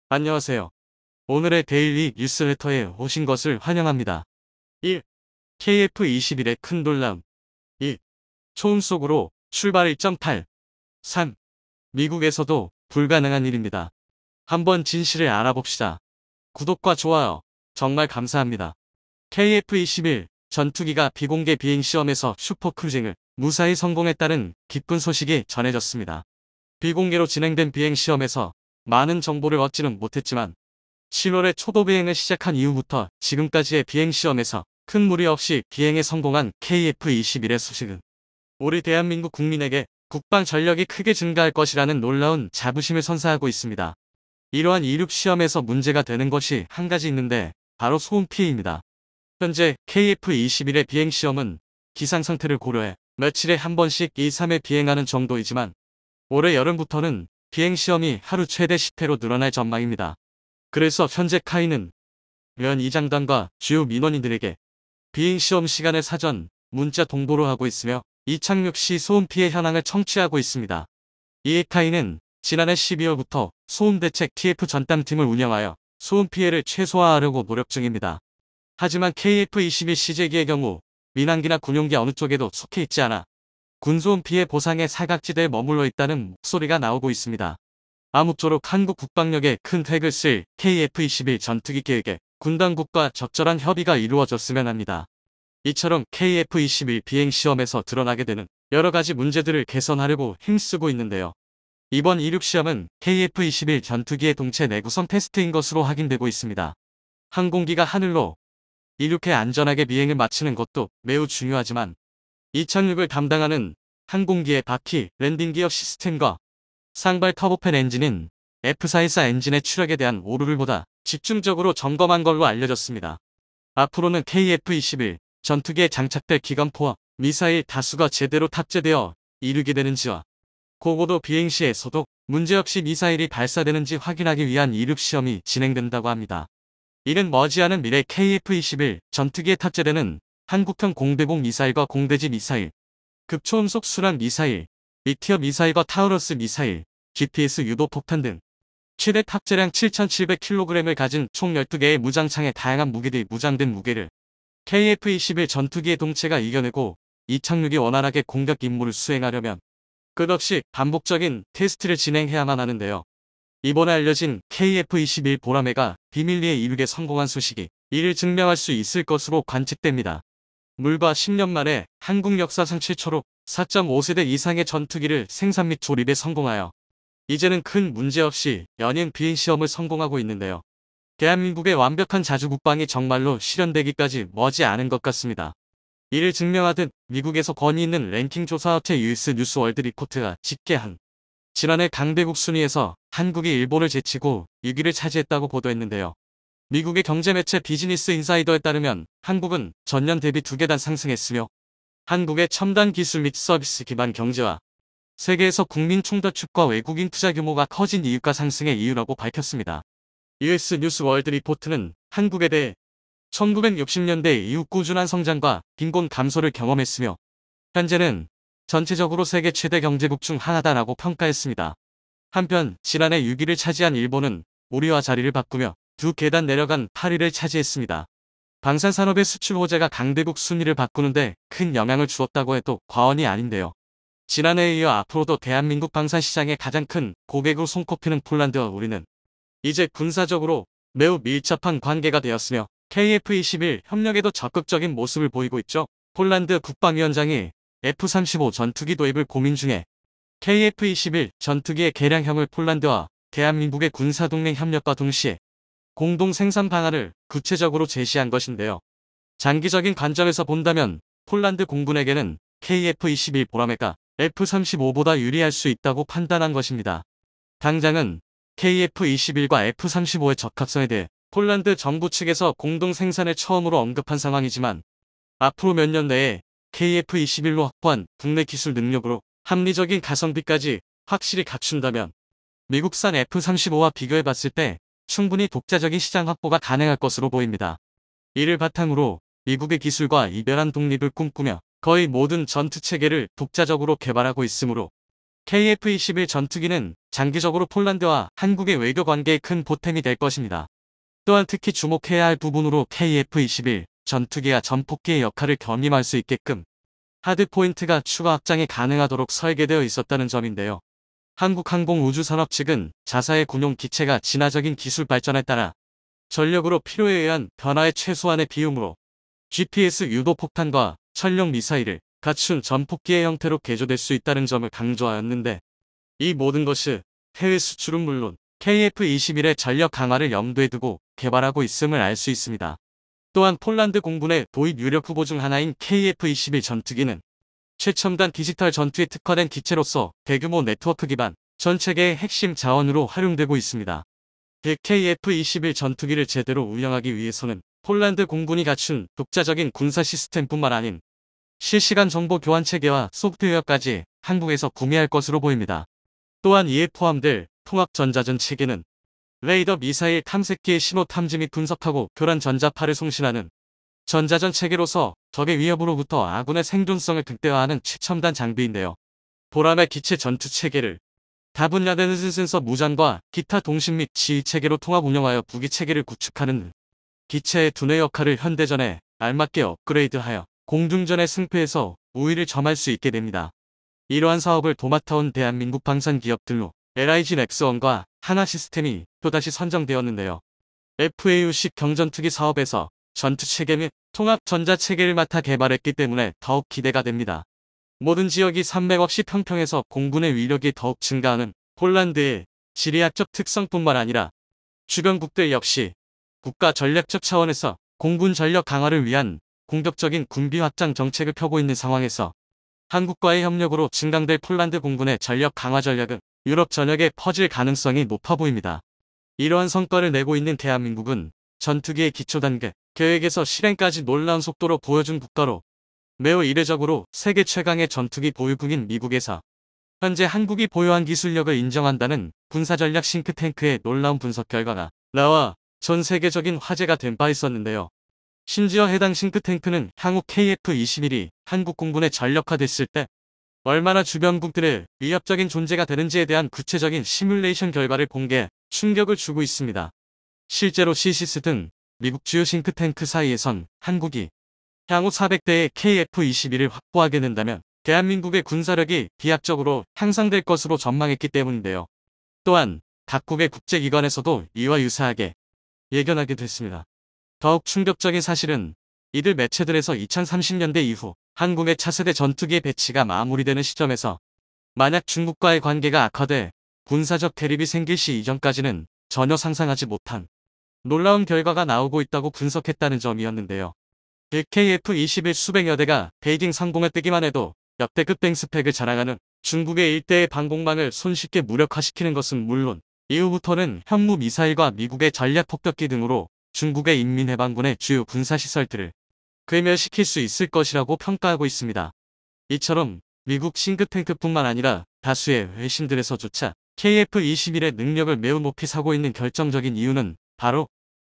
안녕하세요. 오늘의 데일리 뉴스레터에 오신 것을 환영합니다. 1. KF-21의 큰 놀람. 2. 초음 속으로 출발 1.8. 3. 미국에서도 불가능한 일입니다. 한번 진실을 알아봅시다. 구독과 좋아요 정말 감사합니다. KF-21 전투기가 비공개 비행시험에서 슈퍼크루징을 무사히 성공했다는 기쁜 소식이 전해졌습니다. 비공개로 진행된 비행시험에서 많은 정보를 얻지는 못했지만 7월에 초도 비행을 시작한 이후부터 지금까지의 비행시험에서 큰 무리 없이 비행에 성공한 KF-21의 소식은 우리 대한민국 국민에게 국방 전력이 크게 증가할 것이라는 놀라운 자부심을 선사하고 있습니다. 이러한 이륙 시험에서 문제가 되는 것이 한 가지 있는데 바로 소음 피해입니다. 현재 KF-21의 비행시험은 기상 상태를 고려해 며칠에 한 번씩 2, 3회 비행하는 정도이지만 올해 여름부터는 비행시험이 하루 최대 10회로 늘어날 전망입니다. 그래서 현재 카이는 면 이장단과 주요 민원인들에게 비행시험 시간을 사전 문자 동보로 하고 있으며 이착륙 시 소음 피해 현황을 청취하고 있습니다. 이에 카이는 지난해 12월부터 소음대책 TF 전담팀을 운영하여 소음 피해를 최소화하려고 노력 중입니다. 하지만 KF-21 시제기의 경우 민항기나 군용기 어느 쪽에도 속해 있지 않아 군소음 피해 보상의 사각지대에 머물러 있다는 목소리가 나오고 있습니다. 아무쪼록 한국 국방력에 큰 획을 쓸 KF-21 전투기 계획에 군 당국과 적절한 협의가 이루어졌으면 합니다. 이처럼 KF-21 비행시험에서 드러나게 되는 여러가지 문제들을 개선하려고 힘쓰고 있는데요. 이번 이륙시험은 KF-21 전투기의 동체 내구성 테스트인 것으로 확인되고 있습니다. 항공기가 하늘로 이륙해 안전하게 비행을 마치는 것도 매우 중요하지만 이착륙을 담당하는 항공기의 바퀴, 랜딩 기어 시스템과 상발 터보팬 엔진인 F414 엔진의 추력에 대한 오류를 보다 집중적으로 점검한 걸로 알려졌습니다. 앞으로는 KF-21 전투기에 장착될 기관포와 미사일 다수가 제대로 탑재되어 이륙이 되는지와 고고도 비행 시에서도 문제없이 미사일이 발사되는지 확인하기 위한 이륙 시험이 진행된다고 합니다. 이는 머지않은 미래 KF-21 전투기에 탑재되는 한국형 공대공 미사일과 공대지 미사일, 극초음속 순항 미사일, 리티어 미사일과 타우러스 미사일, GPS 유도 폭탄 등 최대 탑재량 7,700kg을 가진 총 12개의 무장창의 다양한 무기들이 무장된 무게를 KF-21 전투기의 동체가 이겨내고 이착륙이 원활하게 공격 임무를 수행하려면 끝없이 반복적인 테스트를 진행해야만 하는데요. 이번에 알려진 KF-21 보라매가 비밀리에 이륙에 성공한 소식이 이를 증명할 수 있을 것으로 관측됩니다. 불과 10년 만에 한국 역사상 최초로 4.5세대 이상의 전투기를 생산 및 조립에 성공하여 이제는 큰 문제 없이 연행 비행시험을 성공하고 있는데요. 대한민국의 완벽한 자주국방이 정말로 실현되기까지 머지않은 것 같습니다. 이를 증명하듯 미국에서 권위 있는 랭킹 조사업체 US 뉴스 월드 리포트가 집계한 지난해 강대국 순위에서 한국이 일본을 제치고 6위를 차지했다고 보도했는데요. 미국의 경제매체 비즈니스 인사이더에 따르면 한국은 전년 대비 2계단 상승했으며 한국의 첨단 기술 및 서비스 기반 경제와 세계에서 국민 충돌축과 외국인 투자 규모가 커진 이유가 상승의 이유라고 밝혔습니다. US 뉴스 월드 리포트는 한국에 대해 1960년대 이후 꾸준한 성장과 빈곤 감소를 경험했으며 현재는 전체적으로 세계 최대 경제국 중 하나다라고 평가했습니다. 한편 지난해 6위를 차지한 일본은 우리와 자리를 바꾸며 2계단 내려간 8위를 차지했습니다. 방산산업의 수출 호재가 강대국 순위를 바꾸는데 큰 영향을 주었다고 해도 과언이 아닌데요. 지난해에 이어 앞으로도 대한민국 방산시장의 가장 큰 고객으로 손꼽히는 폴란드와 우리는 이제 군사적으로 매우 밀접한 관계가 되었으며 KF-21 협력에도 적극적인 모습을 보이고 있죠. 폴란드 국방위원장이 F-35 전투기 도입을 고민 중에 KF-21 전투기의 개량형을 폴란드와 대한민국의 군사동맹 협력과 동시에 공동 생산 방안을 구체적으로 제시한 것인데요. 장기적인 관점에서 본다면 폴란드 공군에게는 KF-21 보라매가 F-35보다 유리할 수 있다고 판단한 것입니다. 당장은 KF-21과 F-35의 적합성에 대해 폴란드 정부 측에서 공동 생산을 처음으로 언급한 상황이지만 앞으로 몇 년 내에 KF-21로 확보한 국내 기술 능력으로 합리적인 가성비까지 확실히 갖춘다면 미국산 F-35와 비교해봤을 때 충분히 독자적인 시장 확보가 가능할 것으로 보입니다. 이를 바탕으로 미국의 기술과 이별한 독립을 꿈꾸며 거의 모든 전투체계를 독자적으로 개발하고 있으므로 KF-21 전투기는 장기적으로 폴란드와 한국의 외교 관계에 큰 보탬이 될 것입니다. 또한 특히 주목해야 할 부분으로 KF-21 전투기가 전폭기의 역할을 겸임할 수 있게끔 하드포인트가 추가 확장이 가능하도록 설계되어 있었다는 점인데요. 한국항공우주산업 측은 자사의 군용 기체가 진화적인 기술 발전에 따라 전력으로 필요에 의한 변화의 최소한의 비용으로 GPS 유도 폭탄과 천령 미사일을 갖춘 전폭기의 형태로 개조될 수 있다는 점을 강조하였는데, 이 모든 것이 해외 수출은 물론 KF-21의 전력 강화를 염두에 두고 개발하고 있음을 알 수 있습니다. 또한 폴란드 공군의 도입 유력 후보 중 하나인 KF-21 전투기는 최첨단 디지털 전투에 특화된 기체로서 대규모 네트워크 기반 전 체계의 핵심 자원으로 활용되고 있습니다. KF-21 전투기를 제대로 운영하기 위해서는 폴란드 공군이 갖춘 독자적인 군사 시스템뿐만 아닌 실시간 정보 교환 체계와 소프트웨어까지 한국에서 구매할 것으로 보입니다. 또한 이에 포함될 통합 전자전 체계는 레이더 미사일 탐색기의 신호 탐지 및 분석하고 교란 전자파를 송신하는 전자전 체계로서 적의 위협으로부터 아군의 생존성을 극대화하는 최첨단 장비인데요. 보람의 기체 전투 체계를 다분야된 센서 무장과 기타 통신 및 지휘 체계로 통합 운영하여 무기 체계를 구축하는 기체의 두뇌 역할을 현대전에 알맞게 업그레이드하여 공중전의 승패에서 우위를 점할 수 있게 됩니다. 이러한 사업을 도맡아온 대한민국 방산 기업들로 LIG 넥스원과 하나시스템이 또다시 선정되었는데요. FAU식 경전투기 사업에서 전투체계 및 통합 전자체계를 맡아 개발했기 때문에 더욱 기대가 됩니다. 모든 지역이 산맥 없이 평평해서 공군의 위력이 더욱 증가하는 폴란드의 지리학적 특성뿐만 아니라 주변국들 역시 국가 전략적 차원에서 공군 전력 강화를 위한 공격적인 군비 확장 정책을 펴고 있는 상황에서 한국과의 협력으로 증강될 폴란드 공군의 전력 강화 전략은 유럽 전역에 퍼질 가능성이 높아 보입니다. 이러한 성과를 내고 있는 대한민국은 전투기의 기초 단계, 계획에서 실행까지 놀라운 속도로 보여준 국가로 매우 이례적으로 세계 최강의 전투기 보유국인 미국에서 현재 한국이 보유한 기술력을 인정한다는 군사전략 싱크탱크의 놀라운 분석 결과가 나와 전 세계적인 화제가 된 바 있었는데요. 심지어 해당 싱크탱크는 향후 KF-21이 한국 공군에 전력화됐을 때 얼마나 주변국들의 위협적인 존재가 되는지에 대한 구체적인 시뮬레이션 결과를 공개해 충격을 주고 있습니다. 실제로 시시스 등 미국 주요 싱크탱크 사이에선 한국이 향후 400대의 KF-21을 확보하게 된다면 대한민국의 군사력이 비약적으로 향상될 것으로 전망했기 때문인데요. 또한 각국의 국제기관에서도 이와 유사하게 예견하게 됐습니다. 더욱 충격적인 사실은 이들 매체들에서 2030년대 이후 한국의 차세대 전투기의 배치가 마무리되는 시점에서 만약 중국과의 관계가 악화돼 군사적 대립이 생길 시 이전까지는 전혀 상상하지 못한 놀라운 결과가 나오고 있다고 분석했다는 점이었는데요. KF-21 수백여 대가 베이징 상공에 뜨기만 해도 역대급 뱅스펙을 자랑하는 중국의 일대의 방공망을 손쉽게 무력화시키는 것은 물론 이후부터는 현무 미사일과 미국의 전략 폭격기 등으로 중국의 인민해방군의 주요 군사시설들을 괴멸시킬 수 있을 것이라고 평가하고 있습니다. 이처럼 미국 싱크탱크뿐만 아니라 다수의 외신들에서조차 KF-21의 능력을 매우 높이 사고 있는 결정적인 이유는 바로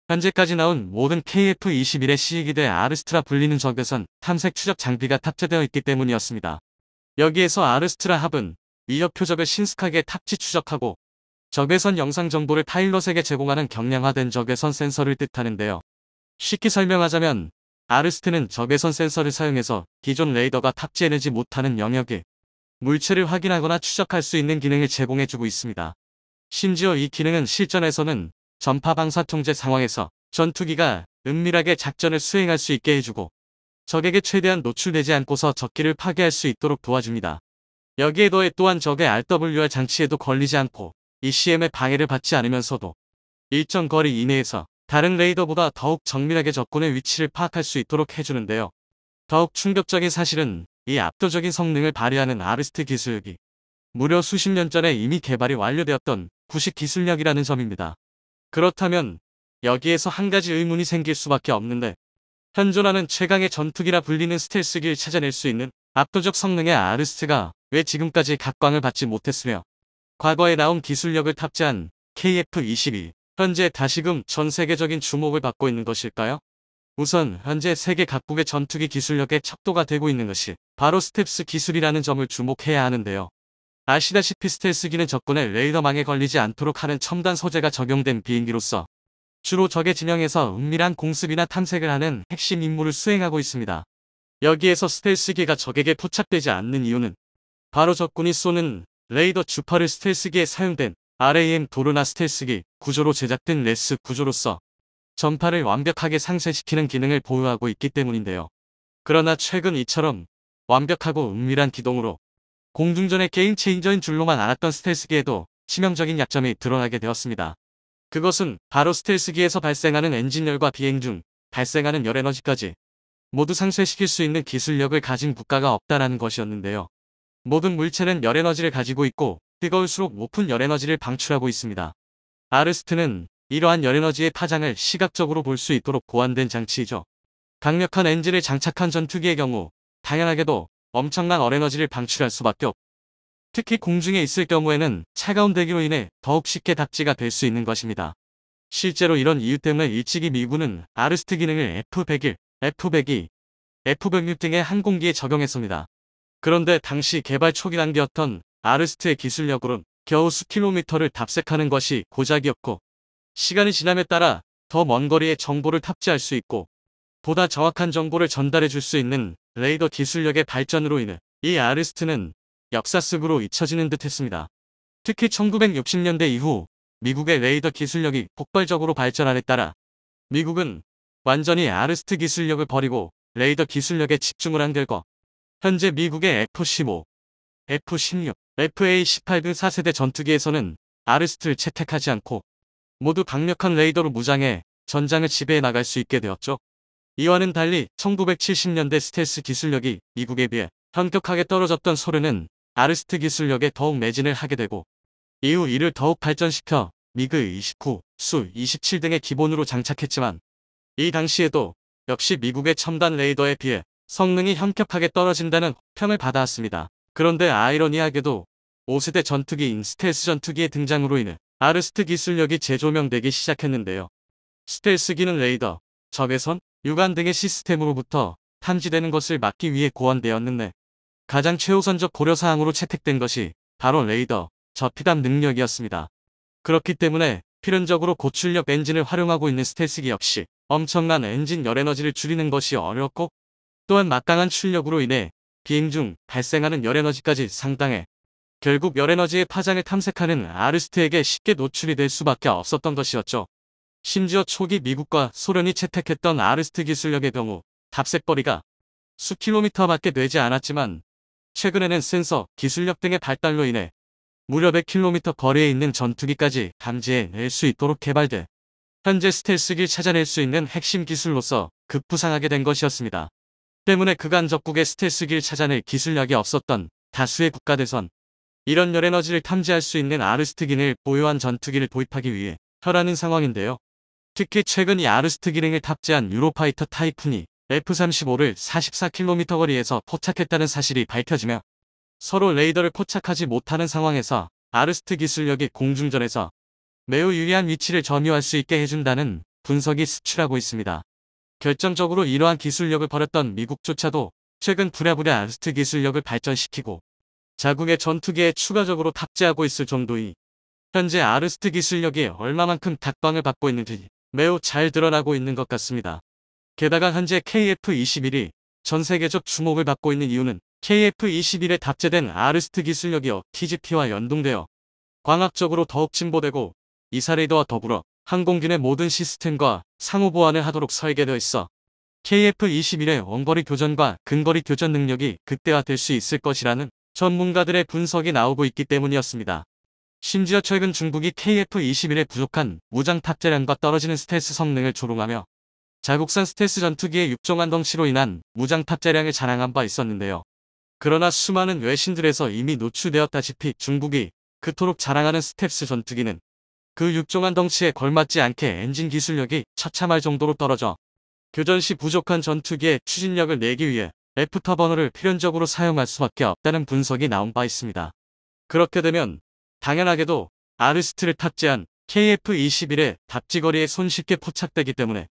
현재까지 나온 모든 KF-21의 시기대 아르스트라 불리는 적외선 탐색 추적 장비가 탑재되어 있기 때문이었습니다. 여기에서 아르스트라 합은 위협 표적을 신속하게 탑지 추적하고 적외선 영상 정보를 파일럿에게 제공하는 경량화된 적외선 센서를 뜻하는데요. 쉽게 설명하자면 아르스트는 적외선 센서를 사용해서 기존 레이더가 탑재해내지 못하는 영역에 물체를 확인하거나 추적할 수 있는 기능을 제공해주고 있습니다. 심지어 이 기능은 실전에서는 전파 방사 통제 상황에서 전투기가 은밀하게 작전을 수행할 수 있게 해주고 적에게 최대한 노출되지 않고서 적기를 파괴할 수 있도록 도와줍니다. 여기에 더해 또한 적의 RWR 장치에도 걸리지 않고 ECM의 방해를 받지 않으면서도 일정 거리 이내에서 다른 레이더보다 더욱 정밀하게 적군의 위치를 파악할 수 있도록 해주는데요. 더욱 충격적인 사실은 이 압도적인 성능을 발휘하는 아르스트 기술력이 무려 수십 년 전에 이미 개발이 완료되었던 구식 기술력이라는 점입니다. 그렇다면 여기에서 한 가지 의문이 생길 수밖에 없는데 현존하는 최강의 전투기라 불리는 스텔스기를 찾아낼 수 있는 압도적 성능의 아르스트가 왜 지금까지 각광을 받지 못했으며 과거에 나온 기술력을 탑재한 KF-22 현재 다시금 전 세계적인 주목을 받고 있는 것일까요? 우선 현재 세계 각국의 전투기 기술력의 척도가 되고 있는 것이 바로 스텝스 기술이라는 점을 주목해야 하는데요. 아시다시피 스텔스기는 적군의 레이더망에 걸리지 않도록 하는 첨단 소재가 적용된 비행기로서 주로 적의 진영에서 은밀한 공습이나 탐색을 하는 핵심 임무를 수행하고 있습니다. 여기에서 스텔스기가 적에게 포착되지 않는 이유는 바로 적군이 쏘는 레이더 주파를 스텔스기에 사용된 RAM 도르나 스텔스기 구조로 제작된 레스 구조로서 전파를 완벽하게 상쇄시키는 기능을 보유하고 있기 때문인데요. 그러나 최근 이처럼 완벽하고 은밀한 기동으로 공중전의 게임 체인저인 줄로만 알았던 스텔스기에도 치명적인 약점이 드러나게 되었습니다. 그것은 바로 스텔스기에서 발생하는 엔진열과 비행 중 발생하는 열에너지까지 모두 상쇄시킬 수 있는 기술력을 가진 국가가 없다라는 것이었는데요. 모든 물체는 열에너지를 가지고 있고 뜨거울수록 높은 열에너지를 방출하고 있습니다. 아르스트는 이러한 열에너지의 파장을 시각적으로 볼 수 있도록 보완된 장치이죠. 강력한 엔진을 장착한 전투기의 경우 당연하게도 엄청난 열에너지를 방출할 수밖에 없고 특히 공중에 있을 경우에는 차가운 대기로 인해 더욱 쉽게 답지가 될 수 있는 것입니다. 실제로 이런 이유 때문에 일찍이 미군은 아르스트 기능을 F-101, F-102, F-106 등의 항공기에 적용했습니다. 그런데 당시 개발 초기 단계였던 아르스트의 기술력으론 겨우 수킬로미터를 답색하는 것이 고작이었고 시간이 지남에 따라 더 먼 거리의 정보를 탑재할 수 있고 보다 정확한 정보를 전달해 줄 수 있는 레이더 기술력의 발전으로 인해 이 아르스트는 역사 속으로 잊혀지는 듯 했습니다. 특히 1960년대 이후 미국의 레이더 기술력이 폭발적으로 발전함에 따라 미국은 완전히 아르스트 기술력을 버리고 레이더 기술력에 집중을 한 결과 현재 미국의 F-15, F-16, FA-18 등 4세대 전투기에서는 아르스트를 채택하지 않고 모두 강력한 레이더로 무장해 전장을 지배해 나갈 수 있게 되었죠. 이와는 달리 1970년대 스텔스 기술력이 미국에 비해 현격하게 떨어졌던 소련은 아르스트 기술력에 더욱 매진을 하게 되고 이후 이를 더욱 발전시켜 미그 29, 수 27 등의 기본으로 장착했지만 이 당시에도 역시 미국의 첨단 레이더에 비해 성능이 현격하게 떨어진다는 혹평을 받아왔습니다. 그런데 아이러니하게도 5세대 전투기인 스텔스 전투기의 등장으로 인해 아르스트 기술력이 재조명되기 시작했는데요. 스텔스기는 레이더, 적외선, 유관 등의 시스템으로부터 탐지되는 것을 막기 위해 고안되었는데 가장 최우선적 고려사항으로 채택된 것이 바로 레이더, 저피담 능력이었습니다. 그렇기 때문에 필연적으로 고출력 엔진을 활용하고 있는 스텔스기 역시 엄청난 엔진 열에너지를 줄이는 것이 어렵고 또한 막강한 출력으로 인해 비행 중 발생하는 열에너지까지 상당해 결국 열에너지의 파장을 탐색하는 아르스트에게 쉽게 노출이 될 수밖에 없었던 것이었죠. 심지어 초기 미국과 소련이 채택했던 아르스트 기술력의 경우 답색거리가 수킬로미터밖에 되지 않았지만 최근에는 센서, 기술력 등의 발달로 인해 무려 100km 거리에 있는 전투기까지 감지해낼 수 있도록 개발돼 현재 스텔스기를 찾아낼 수 있는 핵심 기술로서 급부상하게 된 것이었습니다. 때문에 그간 적국의 스텔스기를 찾아낼 기술력이 없었던 다수의 국가대선 이런 열에너지를 탐지할 수 있는 아르스트 기능을 보유한 전투기를 도입하기 위해 혈하는 상황인데요. 특히 최근 이 아르스트 기능을 탑재한 유로파이터 타이푼이 F-35를 44km 거리에서 포착했다는 사실이 밝혀지며 서로 레이더를 포착하지 못하는 상황에서 아르스트 기술력이 공중전에서 매우 유리한 위치를 점유할 수 있게 해준다는 분석이 수출하고 있습니다. 결정적으로 이러한 기술력을 버렸던 미국조차도 최근 부랴부랴 아르스트 기술력을 발전시키고 자국의 전투기에 추가적으로 탑재하고 있을 정도이 현재 아르스트 기술력이 얼마만큼 각광을 받고 있는지 매우 잘 드러나고 있는 것 같습니다. 게다가 현재 KF-21이 전 세계적 주목을 받고 있는 이유는 KF-21에 탑재된 아르스트 기술력이 TGP와 연동되어 광학적으로 더욱 진보되고 이사레이더와 더불어 항공기 내 모든 시스템과 상호 보완을 하도록 설계되어 있어 KF-21의 원거리 교전과 근거리 교전 능력이 극대화될 수 있을 것이라는 전문가들의 분석이 나오고 있기 때문이었습니다. 심지어 최근 중국이 KF-21의 부족한 무장 탑재량과 떨어지는 스텔스 성능을 조롱하며 자국산 스텔스 전투기의 육종한 덩치로 인한 무장 탑재량을 자랑한 바 있었는데요. 그러나 수많은 외신들에서 이미 노출되었다시피 중국이 그토록 자랑하는 스텔스 전투기는 그 육종한 덩치에 걸맞지 않게 엔진 기술력이 처참할 정도로 떨어져 교전 시 부족한 전투기의 추진력을 내기 위해 애프터버너를 필연적으로 사용할 수밖에 없다는 분석이 나온 바 있습니다. 그렇게 되면 당연하게도 아르스트를 탑재한 KF-21의 답지거리에 손쉽게 포착되기 때문에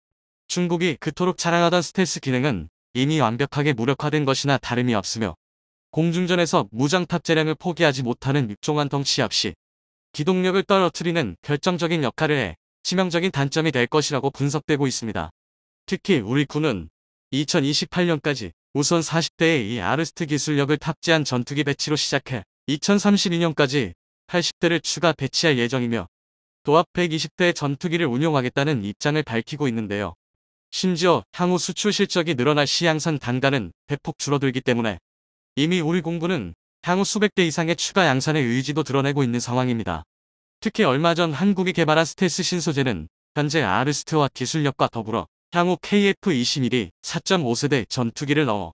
중국이 그토록 자랑하던 스텔스 기능은 이미 완벽하게 무력화된 것이나 다름이 없으며 공중전에서 무장 탑재량을 포기하지 못하는 육종한 덩치 역시 기동력을 떨어뜨리는 결정적인 역할을 해 치명적인 단점이 될 것이라고 분석되고 있습니다. 특히 우리 군은 2028년까지 우선 40대의 이 아르스트 기술력을 탑재한 전투기 배치로 시작해 2032년까지 80대를 추가 배치할 예정이며 도합 120대의 전투기를 운용하겠다는 입장을 밝히고 있는데요. 심지어 향후 수출 실적이 늘어날 시 양산 단가는 대폭 줄어들기 때문에 이미 우리 공군은 향후 수백 대 이상의 추가 양산의 의지도 드러내고 있는 상황입니다. 특히 얼마 전 한국이 개발한 스텔스 신소재는 현재 아르스트와 기술력과 더불어 향후 KF-21이 4.5세대 전투기를 넣어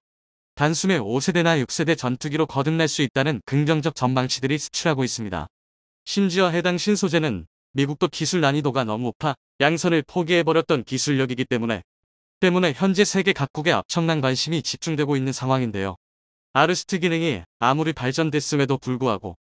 단숨에 5세대나 6세대 전투기로 거듭날 수 있다는 긍정적 전망치들이 수출하고 있습니다. 심지어 해당 신소재는 미국도 기술 난이도가 너무 높아 양선을 포기해버렸던 기술력이기 때문에 현재 세계 각국에 엄청난 관심이 집중되고 있는 상황인데요. 아르스트 기능이 아무리 발전됐음에도 불구하고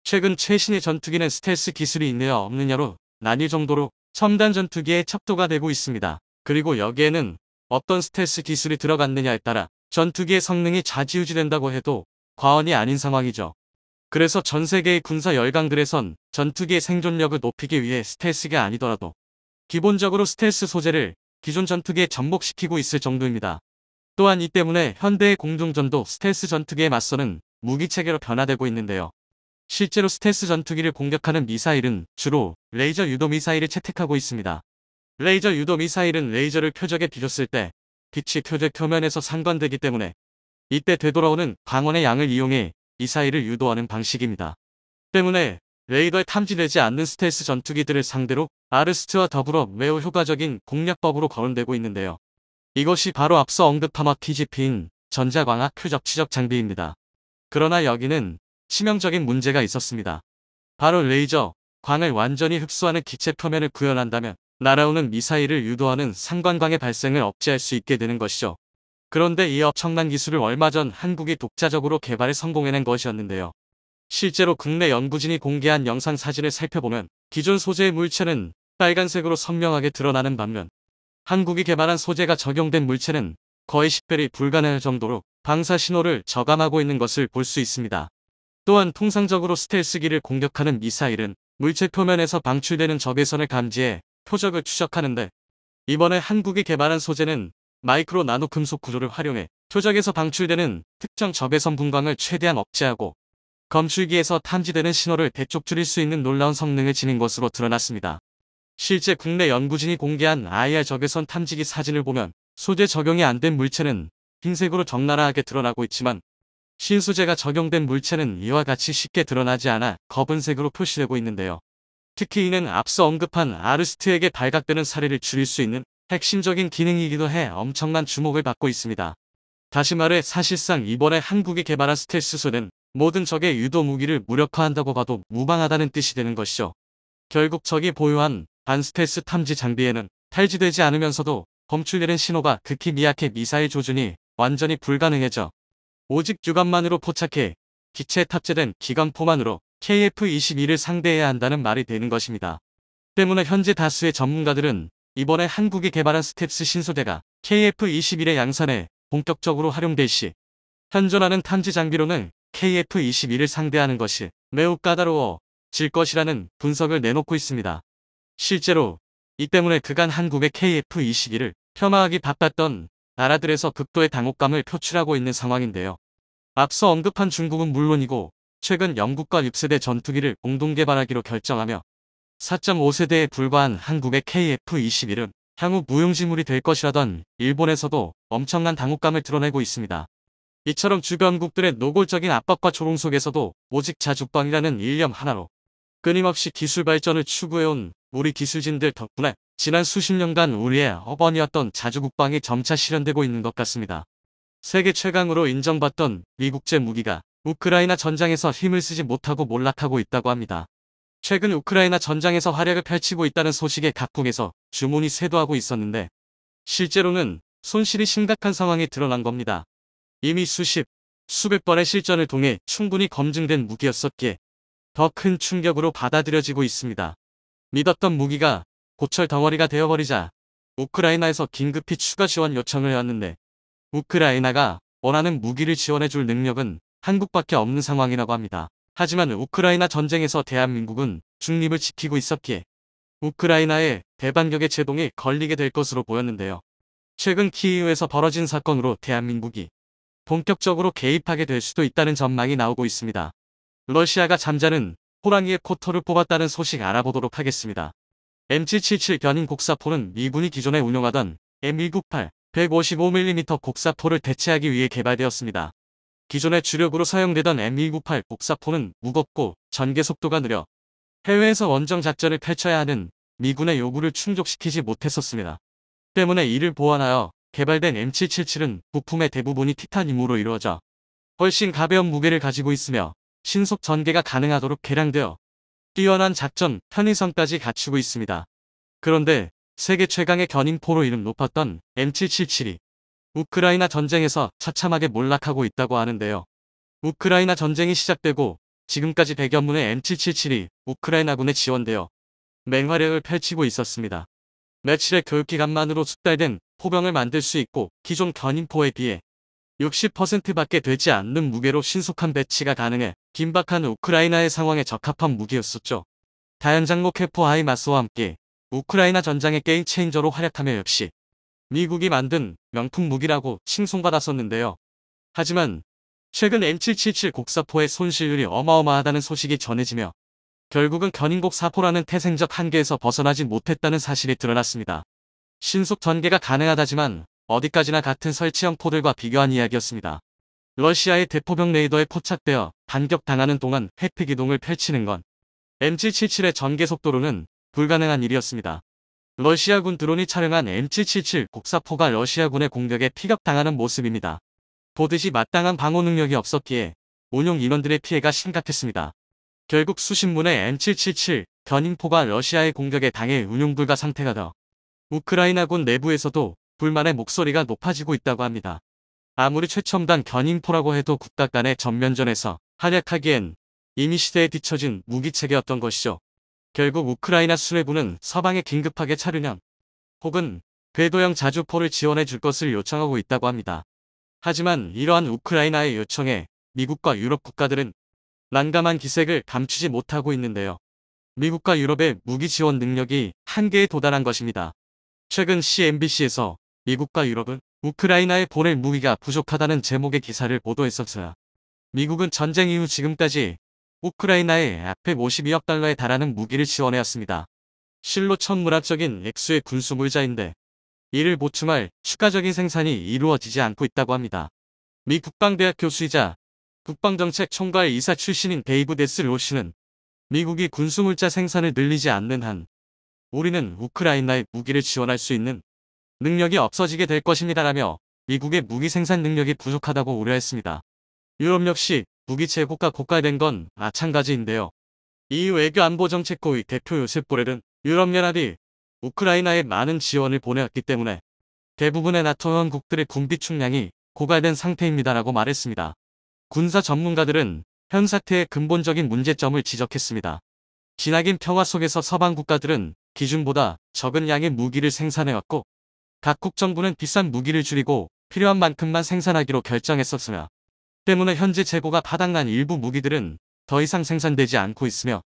최근 최신의 전투기는 스텔스 기술이 있느냐 없느냐로 나뉠 정도로 첨단 전투기의 척도가 되고 있습니다. 그리고 여기에는 어떤 스텔스 기술이 들어갔느냐에 따라 전투기의 성능이 좌지우지된다고 해도 과언이 아닌 상황이죠. 그래서 전 세계의 군사 열강들에선 전투기의 생존력을 높이기 위해 스텔스가 아니더라도 기본적으로 스텔스 소재를 기존 전투기에 접목시키고 있을 정도입니다. 또한 이 때문에 현대의 공중전도 스텔스 전투기에 맞서는 무기체계로 변화되고 있는데요. 실제로 스텔스 전투기를 공격하는 미사일은 주로 레이저 유도 미사일을 채택하고 있습니다. 레이저 유도 미사일은 레이저를 표적에 비췄을 때 빛이 표적 표면에서 상관되기 때문에 이때 되돌아오는 광원의 양을 이용해 미사일을 유도하는 방식입니다. 때문에 레이더에 탐지되지 않는 스텔스 전투기들을 상대로 아르스트와 더불어 매우 효과적인 공략법으로 거론되고 있는데요. 이것이 바로 앞서 언급한 TGP인 전자광학 표적 추적 장비입니다. 그러나 여기는 치명적인 문제가 있었습니다. 바로 레이저, 광을 완전히 흡수하는 기체 표면을 구현한다면 날아오는 미사일을 유도하는 상관광의 발생을 억제할 수 있게 되는 것이죠. 그런데 이 엄청난 기술을 얼마 전 한국이 독자적으로 개발에 성공해낸 것이었는데요. 실제로 국내 연구진이 공개한 영상 사진을 살펴보면 기존 소재의 물체는 빨간색으로 선명하게 드러나는 반면 한국이 개발한 소재가 적용된 물체는 거의 식별이 불가능할 정도로 방사 신호를 저감하고 있는 것을 볼 수 있습니다. 또한 통상적으로 스텔스기를 공격하는 미사일은 물체 표면에서 방출되는 적외선을 감지해 표적을 추적하는데 이번에 한국이 개발한 소재는 마이크로 나노 금속 구조를 활용해 표적에서 방출되는 특정 적외선 분광을 최대한 억제하고 검출기에서 탐지되는 신호를 대폭 줄일 수 있는 놀라운 성능을 지닌 것으로 드러났습니다. 실제 국내 연구진이 공개한 IR 적외선 탐지기 사진을 보면 소재 적용이 안 된 물체는 흰색으로 적나라하게 드러나고 있지만 신소재가 적용된 물체는 이와 같이 쉽게 드러나지 않아 검은색으로 표시되고 있는데요. 특히 이는 앞서 언급한 아르스트에게 발각되는 사례를 줄일 수 있는 핵심적인 기능이기도 해 엄청난 주목을 받고 있습니다. 다시 말해 사실상 이번에 한국이 개발한 스텔스 소재는 모든 적의 유도 무기를 무력화한다고 봐도 무방하다는 뜻이 되는 것이죠. 결국 적이 보유한 반스텔스 탐지 장비에는 탈지되지 않으면서도 검출되는 신호가 극히 미약해 미사일 조준이 완전히 불가능해져 오직 유관만으로 포착해 기체에 탑재된 기관포만으로 KF-21을 상대해야 한다는 말이 되는 것입니다. 때문에 현재 다수의 전문가들은 이번에 한국이 개발한 스텔스 신소재가 KF-21의 양산에 본격적으로 활용될 시 현존하는 탐지 장비로는 KF-21을 상대하는 것이 매우 까다로워질 것이라는 분석을 내놓고 있습니다. 실제로 이 때문에 그간 한국의 KF-21을 폄하하기 바빴던 나라들에서 극도의 당혹감을 표출하고 있는 상황인데요. 앞서 언급한 중국은 물론이고 최근 영국과 6세대 전투기를 공동 개발하기로 결정하며 4.5세대에 불과한 한국의 KF-21은 향후 무용지물이 될 것이라던 일본에서도 엄청난 당혹감을 드러내고 있습니다. 이처럼 주변국들의 노골적인 압박과 조롱 속에서도 오직 자주빵이라는 일념 하나로 끊임없이 기술 발전을 추구해온 우리 기술진들 덕분에 지난 수십 년간 우리의 어번이었던 자주국방이 점차 실현되고 있는 것 같습니다. 세계 최강으로 인정받던 미국제 무기가 우크라이나 전장에서 힘을 쓰지 못하고 몰락하고 있다고 합니다. 최근 우크라이나 전장에서 활약을 펼치고 있다는 소식에 각국에서 주문이 쇄도하고 있었는데 실제로는 손실이 심각한 상황이 드러난 겁니다. 이미 수백 번의 실전을 통해 충분히 검증된 무기였었기에 더 큰 충격으로 받아들여지고 있습니다. 믿었던 무기가 고철 덩어리가 되어버리자 우크라이나에서 긴급히 추가 지원 요청을 해왔는데 우크라이나가 원하는 무기를 지원해줄 능력은 한국밖에 없는 상황이라고 합니다. 하지만 우크라이나 전쟁에서 대한민국은 중립을 지키고 있었기에 우크라이나에 대반격의 제동이 걸리게 될 것으로 보였는데요. 최근 키이우에서 벌어진 사건으로 대한민국이 본격적으로 개입하게 될 수도 있다는 전망이 나오고 있습니다. 러시아가 잠자는 호랑이의 코털을 뽑았다는 소식 알아보도록 하겠습니다. M777 견인 곡사포는 미군이 기존에 운용하던 M198 155mm 곡사포를 대체하기 위해 개발되었습니다. 기존에 주력으로 사용되던 M198 곡사포는 무겁고 전개 속도가 느려 해외에서 원정 작전을 펼쳐야 하는 미군의 요구를 충족시키지 못했었습니다. 때문에 이를 보완하여 개발된 M777은 부품의 대부분이 티타늄으로 이루어져 훨씬 가벼운 무게를 가지고 있으며 신속 전개가 가능하도록 개량되어 뛰어난 작전 편의성까지 갖추고 있습니다. 그런데 세계 최강의 견인포로 이름 높았던 M777이 우크라이나 전쟁에서 처참하게 몰락하고 있다고 하는데요. 우크라이나 전쟁이 시작되고 지금까지 100여 문의 M777이 우크라이나군에 지원되어 맹활약을 펼치고 있었습니다. 며칠의 교육기간만으로 숙달된 포병을 만들 수 있고 기존 견인포에 비해 60%밖에 되지 않는 무게로 신속한 배치가 가능해 긴박한 우크라이나의 상황에 적합한 무기였었죠. 다연장로 캐포 하이마스와 함께 우크라이나 전장의 게임 체인저로 활약하며 역시 미국이 만든 명품 무기라고 칭송받았었는데요. 하지만 최근 M777 곡사포의 손실률이 어마어마하다는 소식이 전해지며 결국은 견인곡 사포라는 태생적 한계에서 벗어나지 못했다는 사실이 드러났습니다. 신속 전개가 가능하다지만 어디까지나 같은 설치형 포들과 비교한 이야기였습니다. 러시아의 대포병 레이더에 포착되어 반격당하는 동안 회피 기동을 펼치는 건 M777의 전개 속도로는 불가능한 일이었습니다. 러시아군 드론이 촬영한 M777 곡사포가 러시아군의 공격에 피격당하는 모습입니다. 보듯이 마땅한 방어 능력이 없었기에 운용 인원들의 피해가 심각했습니다. 결국 수십 문의 M777 견인포가 러시아의 공격에 당해 운용 불가 상태가 더 우크라이나군 내부에서도 불만의 목소리가 높아지고 있다고 합니다. 아무리 최첨단 견인포라고 해도 국가 간의 전면전에서 활약하기엔 이미 시대에 뒤처진 무기체계였던 것이죠. 결국 우크라이나 수뇌부는 서방에 긴급하게 차륜형 혹은 궤도형 자주포를 지원해 줄 것을 요청하고 있다고 합니다. 하지만 이러한 우크라이나의 요청에 미국과 유럽 국가들은 난감한 기색을 감추지 못하고 있는데요. 미국과 유럽의 무기 지원 능력이 한계에 도달한 것입니다. 최근 CNBC에서 미국과 유럽은 우크라이나에 보낼 무기가 부족하다는 제목의 기사를 보도했었어요. 미국은 전쟁 이후 지금까지 우크라이나에 약 152억 달러에 달하는 무기를 지원해왔습니다. 실로 천문학적인 액수의 군수물자인데 이를 보충할 추가적인 생산이 이루어지지 않고 있다고 합니다. 미 국방대학 교수이자 국방정책 총괄 이사 출신인 데이브 데스 로시는 미국이 군수물자 생산을 늘리지 않는 한 우리는 우크라이나에 무기를 지원할 수 있는 능력이 없어지게 될 것입니다라며 미국의 무기 생산 능력이 부족하다고 우려했습니다. 유럽 역시 무기 재고가 고갈된 건 마찬가지인데요. EU 외교안보정책고위 대표 요셉 보렐은 유럽연합이 우크라이나에 많은 지원을 보내왔기 때문에 대부분의 나토 회원국들의 군비 충량이 고갈된 상태입니다라고 말했습니다. 군사 전문가들은 현 사태의 근본적인 문제점을 지적했습니다. 기나긴 평화 속에서 서방 국가들은 기준보다 적은 양의 무기를 생산해왔고 각국 정부는 비싼 무기를 줄이고 필요한 만큼만 생산하기로 결정했었으며 때문에 현재 재고가 바닥난 일부 무기들은 더 이상 생산되지 않고 있으며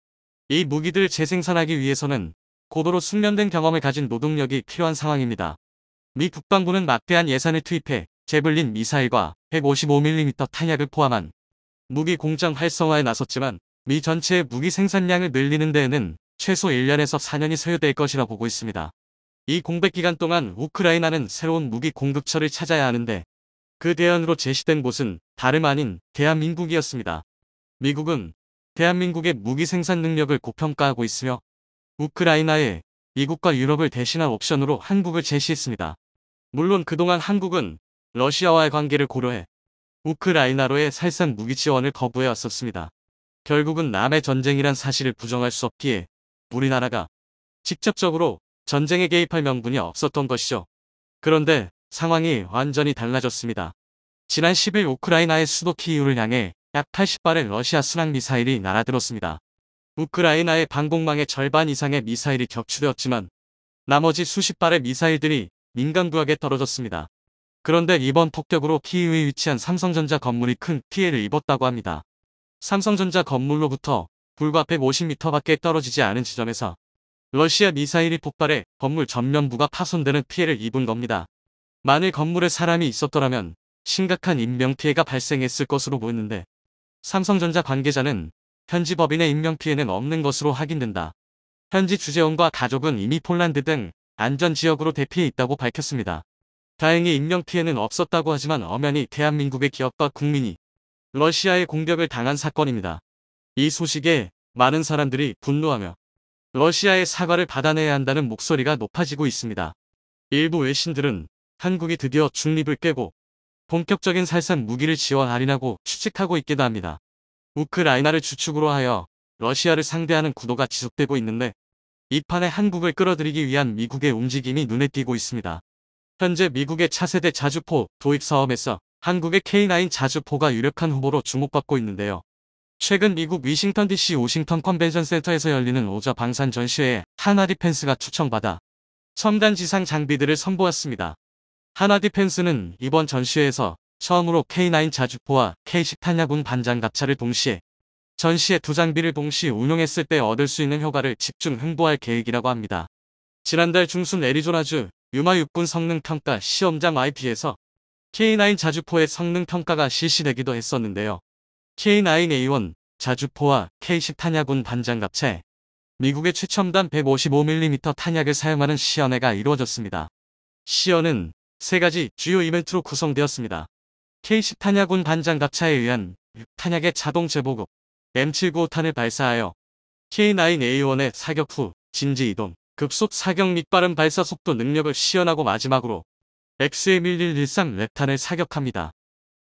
이 무기들을 재생산하기 위해서는 고도로 숙련된 경험을 가진 노동력이 필요한 상황입니다. 미 국방부는 막대한 예산을 투입해 제블린 미사일과 155mm 탄약을 포함한 무기 공장 활성화에 나섰지만 미 전체의 무기 생산량을 늘리는 데에는 최소 1년에서 4년이 소요될 것이라 보고 있습니다. 이 공백 기간 동안 우크라이나는 새로운 무기 공급처를 찾아야 하는데 그 대안으로 제시된 곳은 다름 아닌 대한민국이었습니다. 미국은 대한민국의 무기 생산 능력을 고평가하고 있으며 우크라이나에 미국과 유럽을 대신할 옵션으로 한국을 제시했습니다. 물론 그동안 한국은 러시아와의 관계를 고려해 우크라이나로의 살상 무기 지원을 거부해 왔었습니다. 결국은 남의 전쟁이란 사실을 부정할 수 없기에 우리나라가 직접적으로 전쟁에 개입할 명분이 없었던 것이죠. 그런데 상황이 완전히 달라졌습니다. 지난 10일 우크라이나의 수도 키이우를 향해 약 80발의 러시아 순항 미사일이 날아들었습니다. 우크라이나의 방공망의 절반 이상의 미사일이 격추되었지만 나머지 수십 발의 미사일들이 민간 구역에 떨어졌습니다. 그런데 이번 폭격으로 키이우에 위치한 삼성전자 건물이 큰 피해를 입었다고 합니다. 삼성전자 건물로부터 불과 150m 밖에 떨어지지 않은 지점에서 러시아 미사일이 폭발해 건물 전면부가 파손되는 피해를 입은 겁니다. 만일 건물에 사람이 있었더라면 심각한 인명피해가 발생했을 것으로 보였는데 삼성전자 관계자는 현지 법인의 인명피해는 없는 것으로 확인된다. 현지 주재원과 가족은 이미 폴란드 등 안전지역으로 대피해 있다고 밝혔습니다. 다행히 인명피해는 없었다고 하지만 엄연히 대한민국의 기업과 국민이 러시아의 공격을 당한 사건입니다. 이 소식에 많은 사람들이 분노하며 러시아의 사과를 받아내야 한다는 목소리가 높아지고 있습니다. 일부 외신들은 한국이 드디어 중립을 깨고 본격적인 살상 무기를 지원하리라고 추측하고 있기도 합니다. 우크라이나를 주축으로 하여 러시아를 상대하는 구도가 지속되고 있는데 이 판에 한국을 끌어들이기 위한 미국의 움직임이 눈에 띄고 있습니다. 현재 미국의 차세대 자주포 도입 사업에서 한국의 K9 자주포가 유력한 후보로 주목받고 있는데요. 최근 미국 위싱턴 DC 오싱턴 컨벤션 센터에서 열리는 오저 방산 전시회에 하나 디펜스가 초청받아 첨단 지상 장비들을 선보였습니다. 하나 디펜스는 이번 전시회에서 처음으로 K9 자주포와 K10 탄약군 반장갑차를 동시에 전시회 두 장비를 동시 운용했을 때 얻을 수 있는 효과를 집중 홍보할 계획이라고 합니다. 지난달 중순 애리조나주 유마 육군 성능평가 시험장 YP에서 K9 자주포의 성능평가가 실시되기도 했었는데요. K9A1 자주포와 K10 탄약군 반장갑차에 미국의 최첨단 155mm 탄약을 사용하는 시연회가 이루어졌습니다. 시연은 세 가지 주요 이벤트로 구성되었습니다. K10 탄약군 반장갑차에 의한 탄약의 자동 재보급 M795탄을 발사하여 K9A1의 사격 후 진지 이동, 급속 사격 및 빠른 발사 속도 능력을 시연하고 마지막으로 XM1113 랩탄을 사격합니다.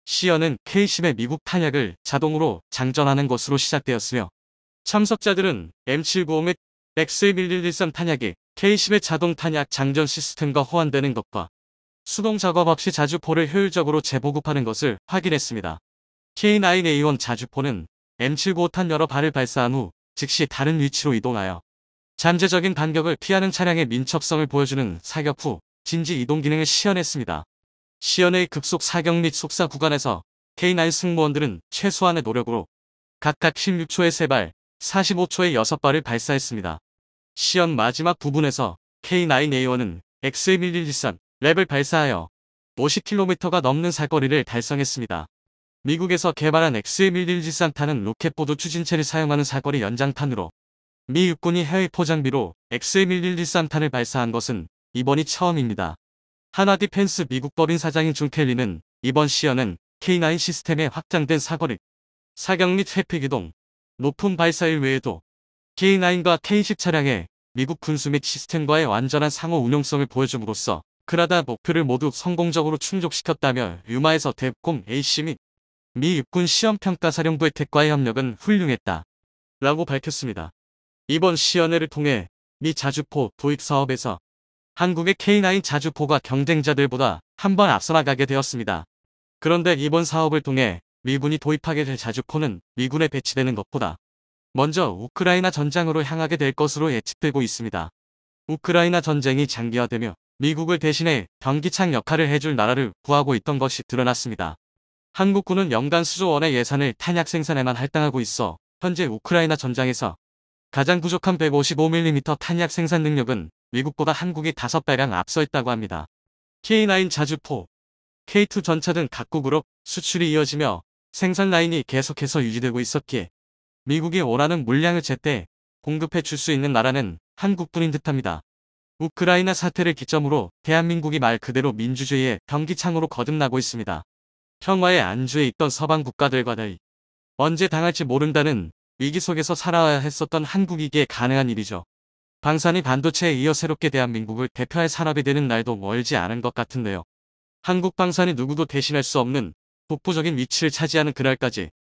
시연은 K10의 미국 탄약을 자동으로 장전하는 것으로 시작되었으며 참석자들은 M795 및 XM1113 탄약이 K10의 자동 탄약 장전 시스템과 호환되는 것과 수동 작업 없이 자주포를 효율적으로 재보급하는 것을 확인했습니다. K9A1 자주포는 M795탄 여러 발을 발사한 후 즉시 다른 위치로 이동하여 잠재적인 반격을 피하는 차량의 민첩성을 보여주는 사격 후 진지 이동 기능을 시연했습니다. 시연의 급속 사격 및 속사 구간에서 K9 승무원들은 최소한의 노력으로 각각 16초에 3발, 45초에 6발을 발사했습니다. 시연 마지막 부분에서 K9A1은 XM1113 랩을 발사하여 50km가 넘는 사거리를 달성했습니다. 미국에서 개발한 XM1113탄은 로켓보드 추진체를 사용하는 사거리 연장탄으로 미 육군이 해외 포장비로 XM1113탄을 발사한 것은 이번이 처음입니다. 하나 디펜스 미국 법인 사장인 존 켈리는 이번 시연은 K9 시스템의 확장된 사거리, 사격 및 회피 기동, 높은 발사율 외에도 K9과 K10 차량의 미국 군수 및 시스템과의 완전한 상호 운용성을 보여줌으로써 그라다 목표를 모두 성공적으로 충족시켰다며 유마에서 뎁콤 AC 및 미 육군 시험평가사령부의 택과의 협력은 훌륭했다 라고 밝혔습니다. 이번 시연회를 통해 미 자주포 도입 사업에서 한국의 K9 자주포가 경쟁자들보다 한 번 앞서 나가게 되었습니다. 그런데 이번 사업을 통해 미군이 도입하게 될 자주포는 미군에 배치되는 것보다 먼저 우크라이나 전장으로 향하게 될 것으로 예측되고 있습니다. 우크라이나 전쟁이 장기화되며 미국을 대신해 병기창 역할을 해줄 나라를 구하고 있던 것이 드러났습니다. 한국군은 연간 수조 원의 예산을 탄약 생산에만 할당하고 있어 현재 우크라이나 전장에서 가장 부족한 155mm 탄약 생산 능력은 미국보다 한국이 5배량 앞서 있다고 합니다. K9 자주포, K2 전차 등 각국으로 수출이 이어지며 생산 라인이 계속해서 유지되고 있었기에 미국이 원하는 물량을 제때 공급해 줄 수 있는 나라는 한국뿐인 듯합니다. 우크라이나 사태를 기점으로 대한민국이 말 그대로 민주주의의 병기창으로 거듭나고 있습니다. 평화의 안주에 있던 서방 국가들과 달리 언제 당할지 모른다는 위기 속에서 살아야 했었던 한국이기에 가능한 일이죠. 방산이 반도체에 이어 새롭게 대한민국을 대표할 산업이 되는 날도 멀지 않은 것 같은데요. 한국 방산이 누구도 대신할 수 없는 독보적인 위치를 차지하는 그날까지